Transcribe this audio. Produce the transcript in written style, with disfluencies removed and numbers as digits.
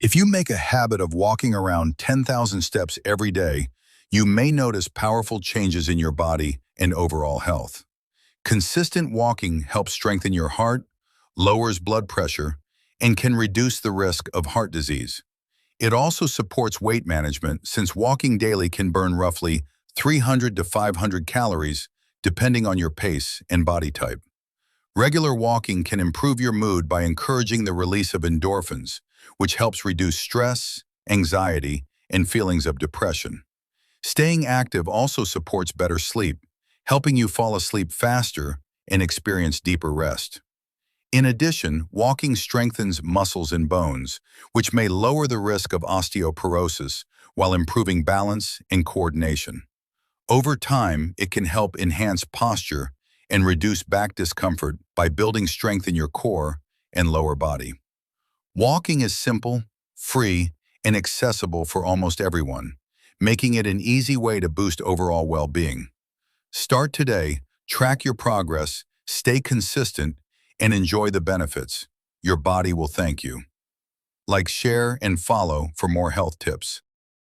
If you make a habit of walking around 10,000 steps every day, you may notice powerful changes in your body and overall health. Consistent walking helps strengthen your heart, lowers blood pressure, and can reduce the risk of heart disease. It also supports weight management since walking daily can burn roughly 300 to 500 calories depending on your pace and body type. Regular walking can improve your mood by encouraging the release of endorphins, which helps reduce stress, anxiety, and feelings of depression. Staying active also supports better sleep, helping you fall asleep faster and experience deeper rest. In addition, walking strengthens muscles and bones, which may lower the risk of osteoporosis while improving balance and coordination. Over time, it can help enhance posture and reduce back discomfort by building strength in your core and lower body. Walking is simple, free, and accessible for almost everyone, making it an easy way to boost overall well-being. Start today, track your progress, stay consistent, and enjoy the benefits. Your body will thank you. Like, share, and follow for more health tips.